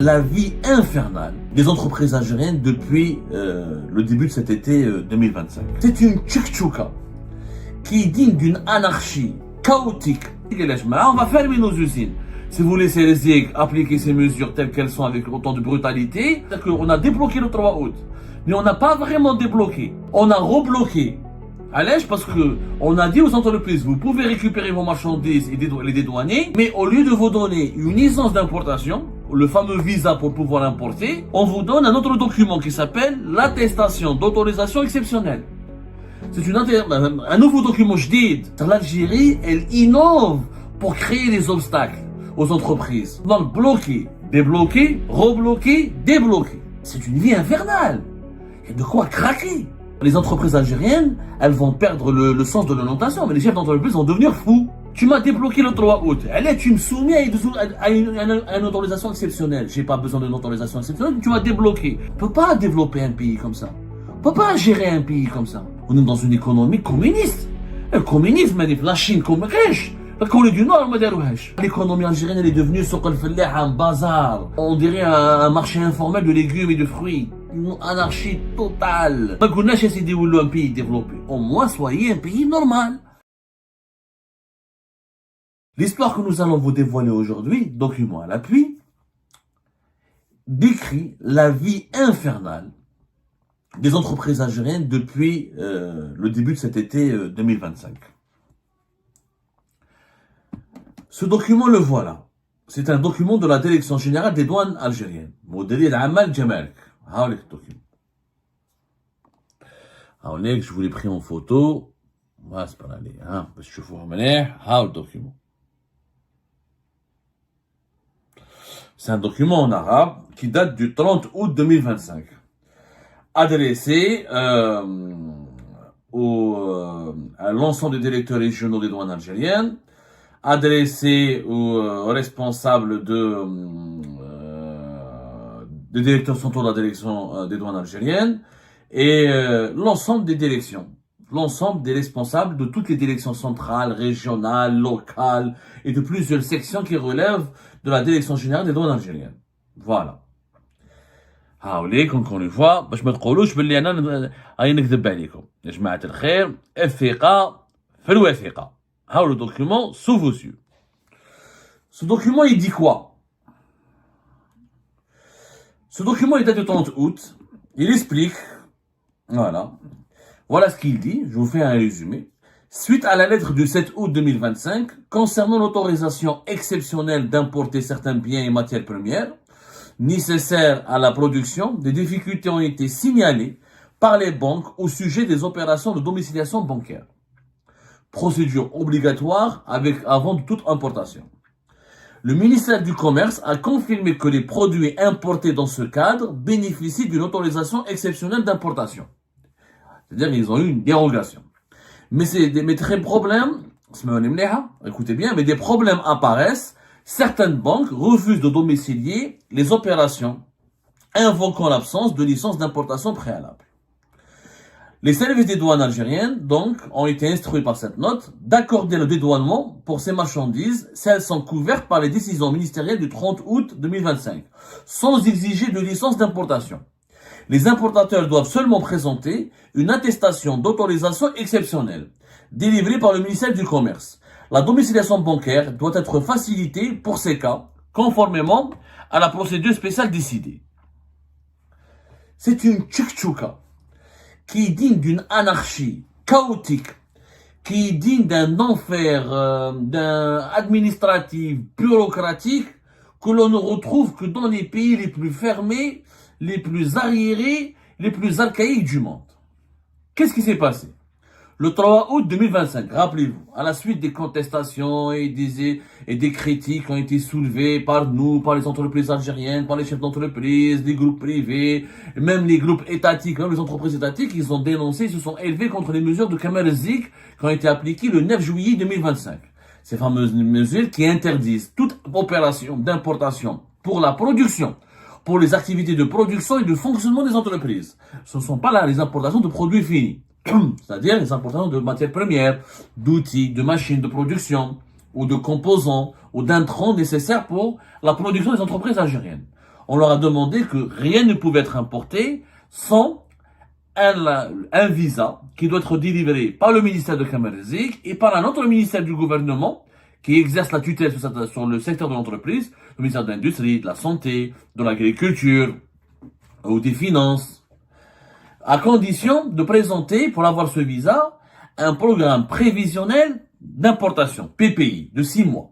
La vie infernale des entreprises algériennes depuis le début de cet été 2025. C'est une tchouka qui est digne d'une anarchie chaotique. On va fermer nos usines. Si vous laissez les ZIC appliquer ces mesures telles qu'elles sont avec autant de brutalité, c'est-à-dire qu'on a débloqué le 3 août, mais on n'a pas vraiment débloqué. On a rebloqué. Allège parce que on a dit aux entreprises, vous pouvez récupérer vos marchandises et les dédouaner, mais au lieu de vous donner une licence d'importation, le fameux visa pour pouvoir l'importer, on vous donne un autre document qui s'appelle l'attestation d'autorisation exceptionnelle. C'est un nouveau document jdid. L'Algérie, elle innove pour créer des obstacles aux entreprises. Donc bloquer, débloquer, rebloquer, débloquer. C'est une vie infernale. Il y a de quoi craquer. Les entreprises algériennes, elles vont perdre le sens de l'orientation, mais les chefs d'entreprise vont devenir fous. Tu m'as débloqué le 3 août. Allez, tu me soumets à une autorisation exceptionnelle. J'ai pas besoin d'une autorisation exceptionnelle, tu m'as débloqué. On peut pas développer un pays comme ça. On peut pas gérer un pays comme ça. On est dans une économie communiste. Le communisme, la Chine comme riche. La Corée du Nord, l'économie algérienne, elle est devenue un bazar. On dirait un marché informel de légumes et de fruits. Une anarchie totale. Un pays développé. Au moins, soyez un pays normal. L'histoire que nous allons vous dévoiler aujourd'hui, document à l'appui, décrit la vie infernale des entreprises algériennes depuis le début de cet été 2025. Ce document, le voilà. C'est un document de la Direction générale des douanes algériennes. Modelé d'Amal Jamalk. Haoulek document. Haoulek, je vous l'ai pris en photo. C'est pas aller, hein. Parce que je vous remets. Haoulek document. C'est un document en arabe qui date du 30 août 2025. Adressé à l'ensemble des directeurs régionaux des douanes algériennes, adressé aux responsables des directeurs centraux de la direction des douanes algériennes et l'ensemble des directions, l'ensemble des responsables de toutes les directions centrales, régionales, locales et de plusieurs sections qui relèvent de la direction générale des douanes algériennes. Voilà. هاوليك encore une fois باش ما تقولوش باللي انا راني نكذب عليكم يا جماعه الخير الثقه في الوثيقه. هاو le document sous vos yeux. Ce document il dit quoi? Ce document il date du 30 août. Il explique, voilà ce qu'il dit. Je vous fais un résumé. Suite à la lettre du 7 août 2025 concernant l'autorisation exceptionnelle d'importer certains biens et matières premières nécessaires à la production, des difficultés ont été signalées par les banques au sujet des opérations de domiciliation bancaire. Procédure obligatoire avant de toute importation. Le ministère du Commerce a confirmé que les produits importés dans ce cadre bénéficient d'une autorisation exceptionnelle d'importation. C'est-à-dire qu'ils ont eu une dérogation. Mais très problèmes, écoutez bien, mais des problèmes apparaissent. Certaines banques refusent de domicilier les opérations, invoquant l'absence de licence d'importation préalable. Les services des douanes algériennes, donc, ont été instruits par cette note d'accorder le dédouanement pour ces marchandises si elles sont couvertes par les décisions ministérielles du 30 août 2025, sans exiger de licence d'importation. Les importateurs doivent seulement présenter une attestation d'autorisation exceptionnelle, délivrée par le ministère du Commerce. La domiciliation bancaire doit être facilitée pour ces cas, conformément à la procédure spéciale décidée. C'est une tchouka qui est digne d'une anarchie chaotique, qui est digne d'un enfer administratif, bureaucratique, que l'on ne retrouve que dans les pays les plus fermés, les plus arriérés, les plus archaïques du monde. Qu'est-ce qui s'est passé? Le 3 août 2025, rappelez-vous, à la suite des contestations et des critiques qui ont été soulevées par nous, par les entreprises algériennes, par les chefs d'entreprise, les groupes privés, même les groupes étatiques, même les entreprises étatiques, ils ont dénoncé, ils se sont élevés contre les mesures de Kamal Zik qui ont été appliquées le 9 juillet 2025. Ces fameuses mesures qui interdisent toute opération d'importation pour la production, pour les activités de production et de fonctionnement des entreprises. Ce ne sont pas là les importations de produits finis. C'est-à-dire les importations de matières premières, d'outils, de machines de production, ou de composants, ou d'intrants nécessaires pour la production des entreprises algériennes. On leur a demandé que rien ne pouvait être importé sans un visa qui doit être délivré par le ministère de Kamerzik et par un autre ministère du gouvernement qui exerce la tutelle sur le secteur de l'entreprise, le ministère de l'Industrie, de la Santé, de l'Agriculture ou des Finances, à condition de présenter, pour avoir ce visa, un programme prévisionnel d'importation, PPI, de 6 mois.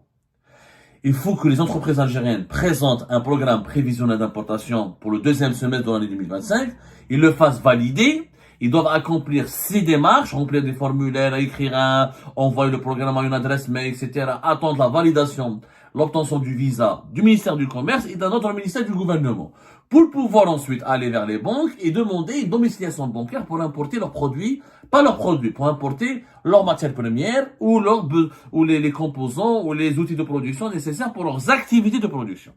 Il faut que les entreprises algériennes présentent un programme prévisionnel d'importation pour le deuxième semestre de l'année 2025. Ils le fassent valider. Ils doivent accomplir 6 démarches, remplir des formulaires, écrire envoyer le programme à une adresse mail, etc. Attendre la validation, l'obtention du visa du ministère du Commerce et d'un autre ministère du gouvernement. Pour pouvoir ensuite aller vers les banques et demander une domiciliation bancaire pour importer leurs produits, pas leurs produits, pour importer leurs matières premières ou les composants ou les outils de production nécessaires pour leurs activités de production.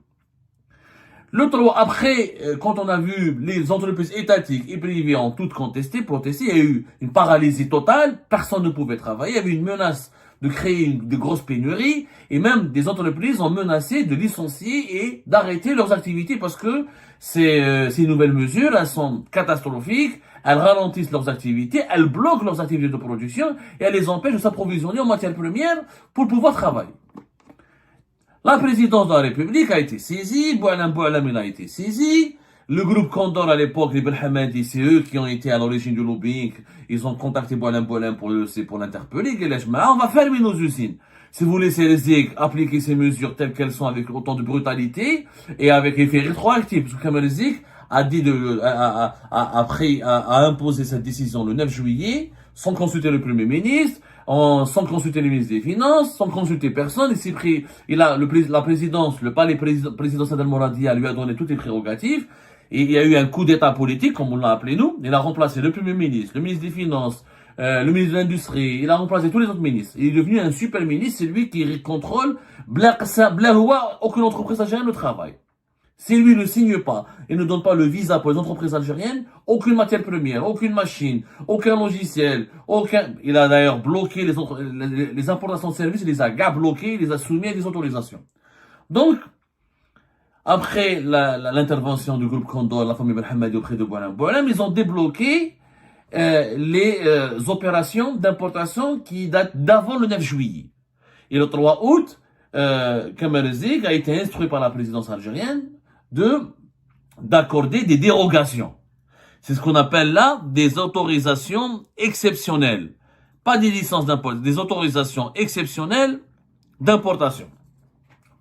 Le 3, après, quand on a vu les entreprises étatiques et privées en toutes protesté, il y a eu une paralysie totale, personne ne pouvait travailler, il y avait une menace de créer de grosses pénuries, et même des entreprises ont menacé de licencier et d'arrêter leurs activités parce que ces nouvelles mesures, elles sont catastrophiques, elles ralentissent leurs activités, elles bloquent leurs activités de production et elles les empêchent de s'approvisionner en matières premières pour pouvoir travailler. La présidence de la République a été saisie, Boualem il a été saisi, le groupe Condor à l'époque, les Belhamadi, c'est eux qui ont été à l'origine du lobbying, ils ont contacté Boualem pour l'interpeller, on va fermer nos usines. Si vous laissez les ZIC appliquer ces mesures telles qu'elles sont avec autant de brutalité et avec effet rétroactif, parce que Kamel ZIC a dit a imposé cette décision le 9 juillet, sans consulter le Premier ministre, sans consulter le ministre des Finances, sans consulter personne, la présidence, le palais présidentiel d'Al-Mouradia lui a donné toutes les prérogatives, et il y a eu un coup d'état politique, comme on l'a appelé nous, il a remplacé le Premier ministre, le ministre des Finances, le ministre de l'Industrie, il a remplacé tous les autres ministres. Il est devenu un super ministre, c'est lui qui contrôle, aucune entreprise algérienne ne travaille. Si lui ne signe pas et ne donne pas le visa pour les entreprises algériennes, aucune matière première, aucune machine, aucun logiciel, il a d'ailleurs bloqué les importations de services, il les a bloqués, il les a soumis à des autorisations. Donc, après l'intervention du groupe Condor, la famille Belhamadi auprès de Boualem, ils ont débloqué les opérations d'importation qui datent d'avant le 9 juillet. Et le 3 août, Kamel ZIC a été instruit par la présidence algérienne d'accorder des dérogations. C'est ce qu'on appelle là des autorisations exceptionnelles. Pas des licences d'importation, des autorisations exceptionnelles d'importation.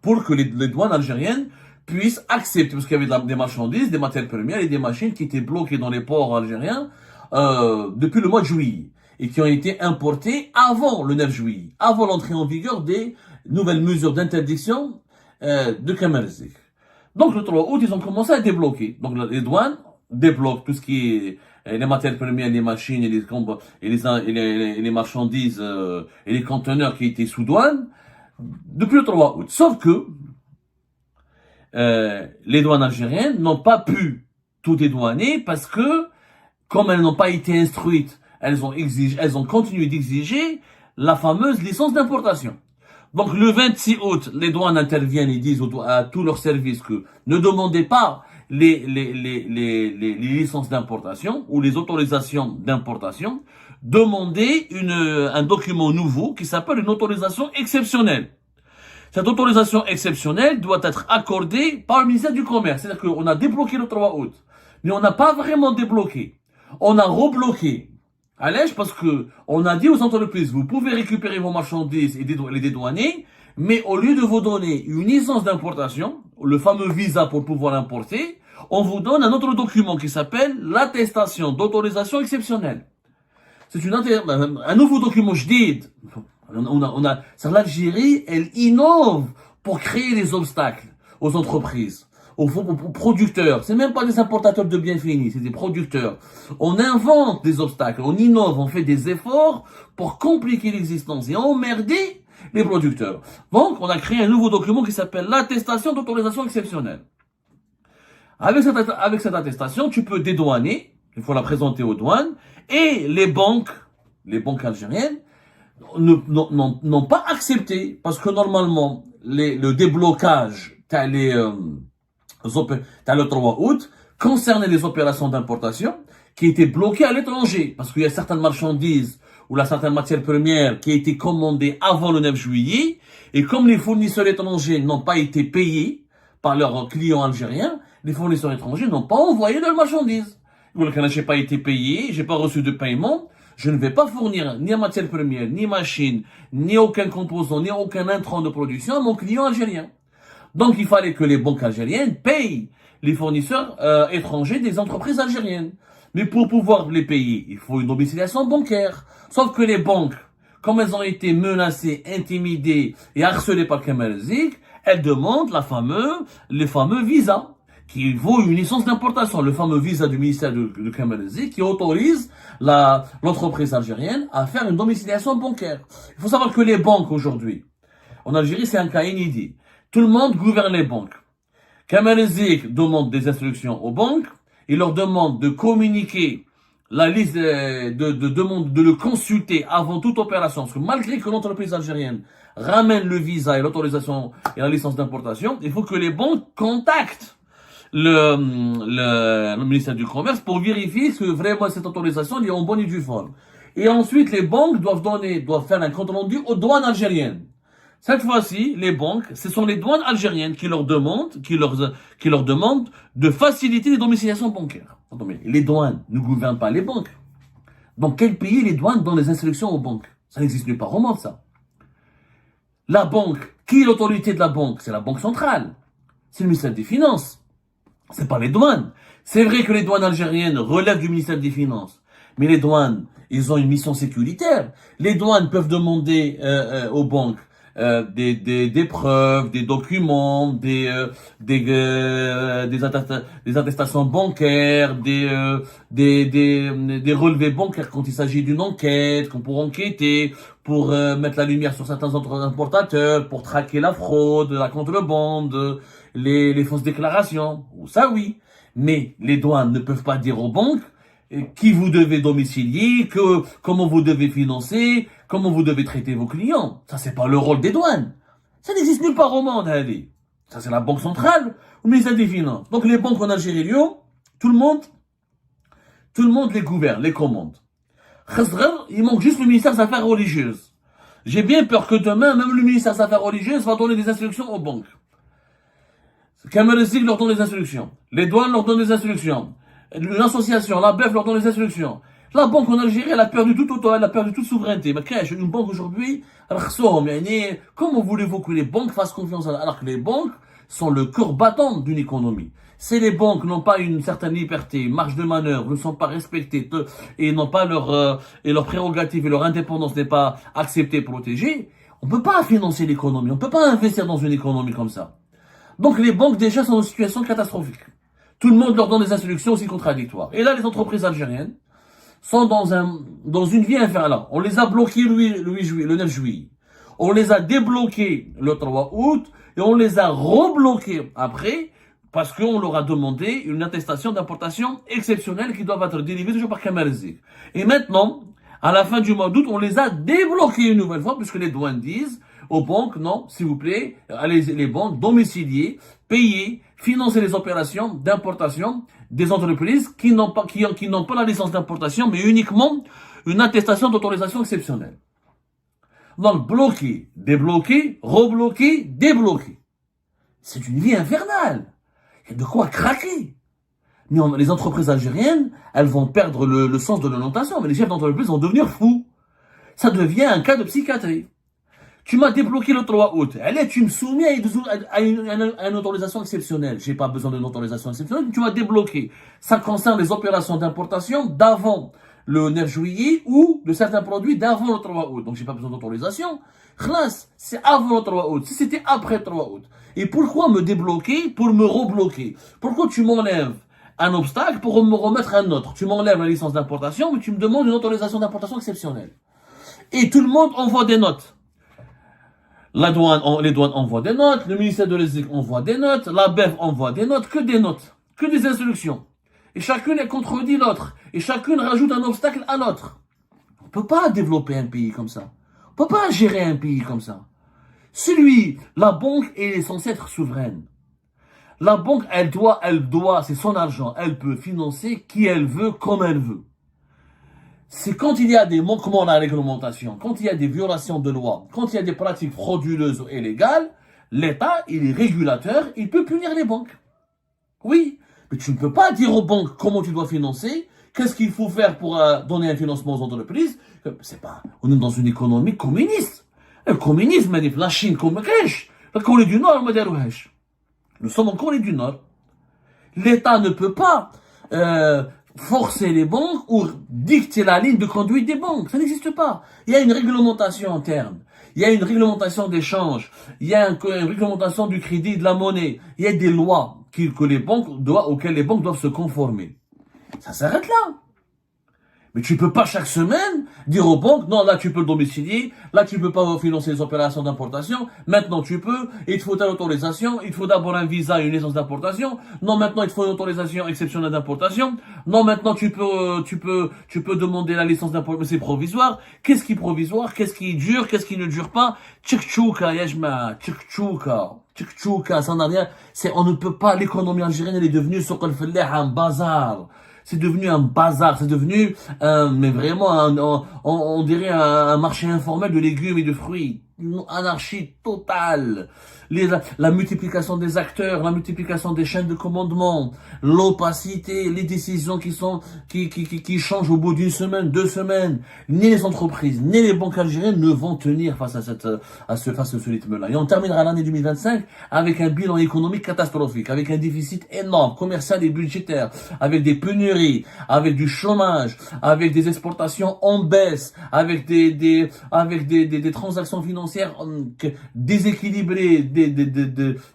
Pour que les douanes algériennes puissent accepter, parce qu'il y avait des marchandises, des matières premières et des machines qui étaient bloquées dans les ports algériens depuis le mois de juillet et qui ont été importées avant le 9 juillet, avant l'entrée en vigueur des nouvelles mesures d'interdiction de Kamel ZIC. Donc le 3 août, ils ont commencé à débloquer. Donc les douanes débloquent tout ce qui est les matières premières, les machines et les marchandises et les conteneurs qui étaient sous douane depuis le 3 août. Sauf que les douanes algériennes n'ont pas pu tout dédouaner parce que, comme elles n'ont pas été instruites, elles ont continué d'exiger la fameuse licence d'importation. Donc le 26 août, les douanes interviennent et disent à tous leurs services que ne demandez pas les licences d'importation ou les autorisations d'importation, demandez un document nouveau qui s'appelle une autorisation exceptionnelle. Cette autorisation exceptionnelle doit être accordée par le ministère du Commerce. C'est-à-dire qu'on a débloqué le 3 août, mais on n'a pas vraiment débloqué. On a rebloqué. Allège parce que on a dit aux entreprises, vous pouvez récupérer vos marchandises et les dédouaner, mais au lieu de vous donner une licence d'importation, le fameux visa pour pouvoir importer, on vous donne un autre document qui s'appelle l'attestation d'autorisation exceptionnelle. C'est un nouveau document jdid. C'est l'Algérie, elle innove pour créer des obstacles aux entreprises, aux producteurs. C'est même pas des importateurs de biens finis, c'est des producteurs. On invente des obstacles, on innove, on fait des efforts pour compliquer l'existence et emmerder les producteurs. Donc, on a créé un nouveau document qui s'appelle l'attestation d'autorisation exceptionnelle. Avec cette attestation, tu peux dédouaner, il faut la présenter aux douanes, et les banques algériennes, n'ont pas accepté, parce que normalement, le déblocage, T'as le 3 août, concernait les opérations d'importation qui étaient bloquées à l'étranger. Parce qu'il y a certaines marchandises ou certaines matières premières qui a été commandées avant le 9 juillet. Et comme les fournisseurs étrangers n'ont pas été payés par leurs clients algériens, les fournisseurs étrangers n'ont pas envoyé leurs marchandises. Donc, quand j'ai pas été payé, j'ai pas reçu de paiement, je ne vais pas fournir ni matière première, ni machine, ni aucun composant, ni aucun intrant de production à mon client algérien. Donc, il fallait que les banques algériennes payent les fournisseurs étrangers des entreprises algériennes. Mais pour pouvoir les payer, il faut une domiciliation bancaire. Sauf que les banques, comme elles ont été menacées, intimidées et harcelées par Kamel Zik, elles demandent les fameux visas, qui vaut une licence d'importation, le fameux visa du ministère de Kamel Zik, qui autorise l'entreprise algérienne à faire une domiciliation bancaire. Il faut savoir que les banques aujourd'hui, en Algérie, c'est un cas inédit. Tout le monde gouverne les banques. Kamel Zik demande des instructions aux banques, il leur demande de communiquer la liste de le consulter avant toute opération. Parce que malgré que l'entreprise algérienne ramène le visa et l'autorisation et la licence d'importation, il faut que les banques contactent le ministère du Commerce pour vérifier que vraiment cette autorisation est en bonne et due forme. Et ensuite, les banques doivent faire un compte rendu aux douanes algériennes. Cette fois-ci, les banques, ce sont les douanes algériennes qui leur demandent de faciliter les domiciliations bancaires. Mais les douanes ne gouvernent pas les banques. Dans quel pays les douanes donnent les instructions aux banques? Ça n'existe nulle part au monde, ça. La banque, qui est l'autorité de la banque? C'est la banque centrale. C'est le ministère des Finances. C'est pas les douanes. C'est vrai que les douanes algériennes relèvent du ministère des Finances. Mais les douanes, ils ont une mission sécuritaire. Les douanes peuvent demander aux banques des preuves, des documents, des attestations bancaires, des relevés bancaires quand il s'agit d'une enquête, pour enquêter, pour mettre la lumière sur certains importateurs, pour traquer la fraude, la contrebande, les fausses déclarations. Ça oui. Mais les douanes ne peuvent pas dire aux banques qui vous devez domicilier, comment vous devez financer, comment vous devez traiter vos clients. Ça, c'est pas le rôle des douanes. Ça n'existe nulle part au monde, allez. Ça, c'est la banque centrale ou le ministère des Finances. Donc, les banques en Algérie, Lyon, tout le monde les gouverne, les commande. Il manque juste le ministère des Affaires religieuses. J'ai bien peur que demain, même le ministère des Affaires religieuses va donner des instructions aux banques. Kamel Zik leur donne des instructions. Les douanes leur donnent des instructions. L'association, la BEF leur donne des instructions. La banque en Algérie, elle a perdu toute souveraineté. Mais qu'est-ce une banque aujourd'hui, comment voulez-vous que les banques fassent confiance alors que les banques sont le cœur battant d'une économie? Si les banques n'ont pas une certaine liberté, marge de manœuvre, ne sont pas respectées et n'ont pas leur prérogative et leur indépendance n'est pas acceptée, protégée, on peut pas financer l'économie, on peut pas investir dans une économie comme ça. Donc les banques déjà sont dans une situation catastrophique. Tout le monde leur donne des instructions aussi contradictoires. Et là, les entreprises algériennes sont dans une vie infernale. On les a bloqués le 9 juillet. On les a débloqués le 3 août et on les a rebloqués après parce qu'on leur a demandé une attestation d'importation exceptionnelle qui doit être délivrée toujours par Kamel Zik. Et maintenant, à la fin du mois d'août, on les a débloqués une nouvelle fois puisque les douanes disent aux banques, non, s'il vous plaît, allez les banques domicilier, payer, financer les opérations d'importation des entreprises qui n'ont pas la licence d'importation, mais uniquement une attestation d'autorisation exceptionnelle. Donc, bloquer, débloquer, rebloquer, débloquer. C'est une vie infernale. Il y a de quoi craquer. Mais les entreprises algériennes, elles vont perdre le sens de l'orientation, mais les chefs d'entreprise vont devenir fous. Ça devient un cas de psychiatrie. Tu m'as débloqué le 3 août. Allez, tu me soumets à une autorisation exceptionnelle. J'ai pas besoin d'une autorisation exceptionnelle. Tu m'as débloqué. Ça concerne les opérations d'importation d'avant le 9 juillet ou de certains produits d'avant le 3 août. Donc, j'ai pas besoin d'autorisation. Khlas, c'est avant le 3 août. Si c'était après le 3 août. Et pourquoi me débloquer pour me rebloquer? Pourquoi tu m'enlèves un obstacle pour me remettre un autre? Tu m'enlèves la licence d'importation, mais tu me demandes une autorisation d'importation exceptionnelle. Et tout le monde envoie des notes. Les douanes envoient des notes, le ministère de l'Éducation envoie des notes, la BEF envoie des notes, que des instructions. Et chacune est contredit l'autre. Et chacune rajoute un obstacle à l'autre. On ne peut pas développer un pays comme ça. On ne peut pas gérer un pays comme ça. La banque est censée être souveraine. La banque, c'est son argent, elle peut financer qui elle veut, comme elle veut. C'est quand il y a des manquements à la réglementation, quand il y a des violations de loi, quand il y a des pratiques frauduleuses ou illégales, l'État, il est régulateur, il peut punir les banques. Oui, mais tu ne peux pas dire aux banques comment tu dois financer, qu'est-ce qu'il faut faire pour donner un financement aux entreprises. C'est pas, on est dans une économie communiste. Le communisme, la Chine comme la Corée du Nord, nous sommes en Corée du Nord. L'État ne peut pas forcer les banques ou dicter la ligne de conduite des banques. Ça n'existe pas. Il y a une réglementation interne. Il y a une réglementation d'échange. Il y a une réglementation du crédit, de la monnaie. Il y a des lois auxquelles les banques doivent se conformer. Ça s'arrête là. Mais tu peux pas chaque semaine dire aux banques, non, là tu peux le domicilier, là tu peux pas financer les opérations d'importation, maintenant tu peux, il te faut telle autorisation, il te faut d'abord un visa et une licence d'importation, non, maintenant il te faut une autorisation exceptionnelle d'importation, non, maintenant tu peux demander la licence d'importation, c'est provisoire. Qu'est-ce qui est provisoire, qu'est-ce qui dure, qu'est-ce qui ne dure pas? Tchik-tchouka, yajma, tchik-tchouka, ça n'a rien, on ne peut pas, l'économie algérienne elle est devenue, un bazar. C'est devenu un bazar, c'est devenu, mais vraiment, on dirait un marché informel de légumes et de fruits. Une anarchie totale. La multiplication des acteurs, la multiplication des chaînes de commandement, l'opacité, les décisions qui changent au bout d'une semaine, 2 semaines. Ni les entreprises, ni les banques algériennes ne vont tenir face à ce rythme-là. Et on terminera l'année 2025 avec un bilan économique catastrophique, avec un déficit énorme, commercial et budgétaire, avec des pénuries, avec du chômage, avec des exportations en baisse, avec des transactions financières déséquilibrées,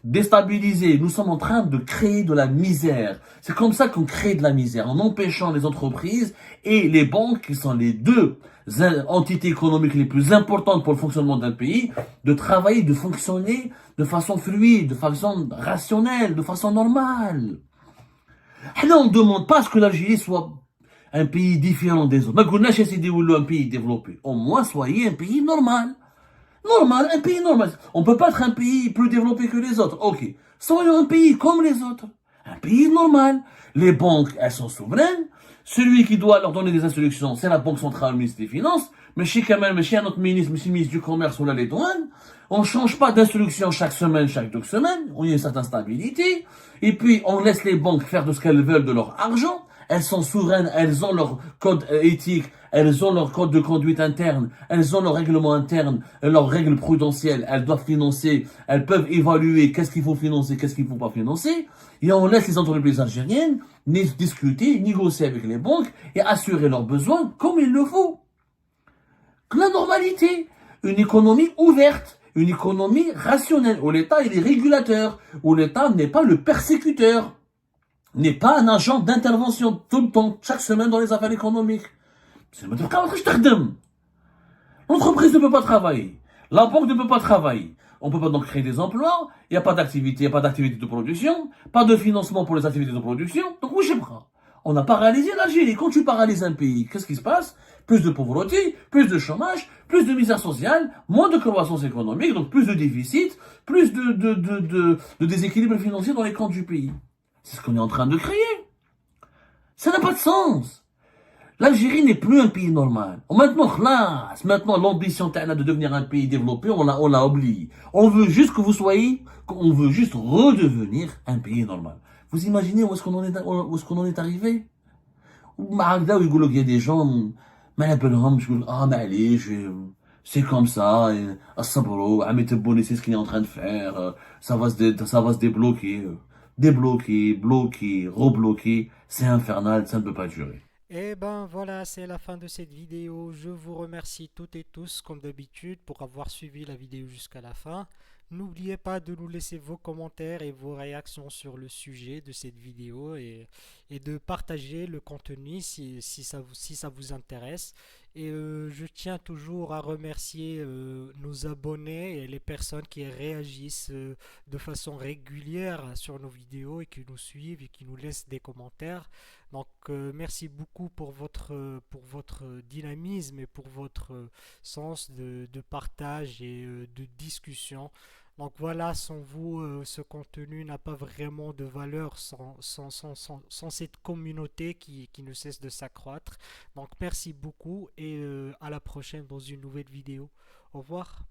déstabilisées. Nous sommes en train de créer de la misère. C'est comme ça qu'on crée de la misère, en empêchant les entreprises et les banques, qui sont les deux entités économiques les plus importantes pour le fonctionnement d'un pays, de travailler, de fonctionner de façon fluide, de façon rationnelle, de façon normale. Là, on ne demande pas à ce que l'Algérie soit un pays différent des autres. Un pays développé. Au moins, soyez un pays normal. Normal, un pays normal. On peut pas être un pays plus développé que les autres. Ok. Soyons un pays comme les autres. Un pays normal. Les banques, elles sont souveraines. Celui qui doit leur donner des instructions, c'est la Banque centrale, le ministre des Finances. Mais chez Kamel, mais chez un autre ministre, monsieur le ministre du Commerce ou là, les douanes, on change pas d'instructions chaque semaine, chaque 2 semaines. On y a une certaine stabilité. Et puis, on laisse les banques faire de ce qu'elles veulent de leur argent. Elles sont souveraines, elles ont leur code éthique, elles ont leur code de conduite interne, elles ont leur règlement interne, leurs règles prudentielles, elles doivent financer, elles peuvent évaluer qu'est-ce qu'il faut financer, qu'est-ce qu'il ne faut pas financer, et on laisse les entreprises algériennes discuter, négocier avec les banques et assurer leurs besoins comme il le faut. La normalité, une économie ouverte, une économie rationnelle, où l'État est régulateur, où l'État n'est pas le persécuteur, n'est pas un agent d'intervention tout le temps, chaque semaine dans les affaires économiques. L'entreprise ne peut pas travailler. La banque ne peut pas travailler. On ne peut pas donc créer des emplois. Il n'y a pas d'activité, il n'y a pas d'activité de production. Pas de financement pour les activités de production. Donc, oui, je prends. On n'a pas réalisé l'Algérie. Quand tu paralyses un pays, qu'est-ce qui se passe? Plus de pauvreté, plus de chômage, plus de misère sociale, moins de croissance économique, donc plus de déficit, plus de déséquilibre financier dans les comptes du pays. C'est ce qu'on est en train de créer. Ça n'a pas de sens. L'Algérie n'est plus un pays normal. Maintenant, l'ambition de devenir un pays développé, on l'a oublié. On veut juste redevenir un pays normal. Vous imaginez où est-ce qu'on en est arrivé? Il y a des gens, c'est comme ça, c'est ce qu'il est en train de faire, ça va se débloquer. Débloquer, bloquer, rebloquer, c'est infernal, ça ne peut pas durer. Et ben voilà, c'est la fin de cette vidéo. Je vous remercie toutes et tous, comme d'habitude, pour avoir suivi la vidéo jusqu'à la fin. N'oubliez pas de nous laisser vos commentaires et vos réactions sur le sujet de cette vidéo et de partager le contenu si ça vous intéresse. Et je tiens toujours à remercier nos abonnés et les personnes qui réagissent de façon régulière sur nos vidéos et qui nous suivent et qui nous laissent des commentaires. Donc merci beaucoup pour votre dynamisme et pour votre sens de partage et de discussion. Donc voilà, sans vous, ce contenu n'a pas vraiment de valeur sans cette communauté qui ne cesse de s'accroître. Donc merci beaucoup et à la prochaine dans une nouvelle vidéo. Au revoir.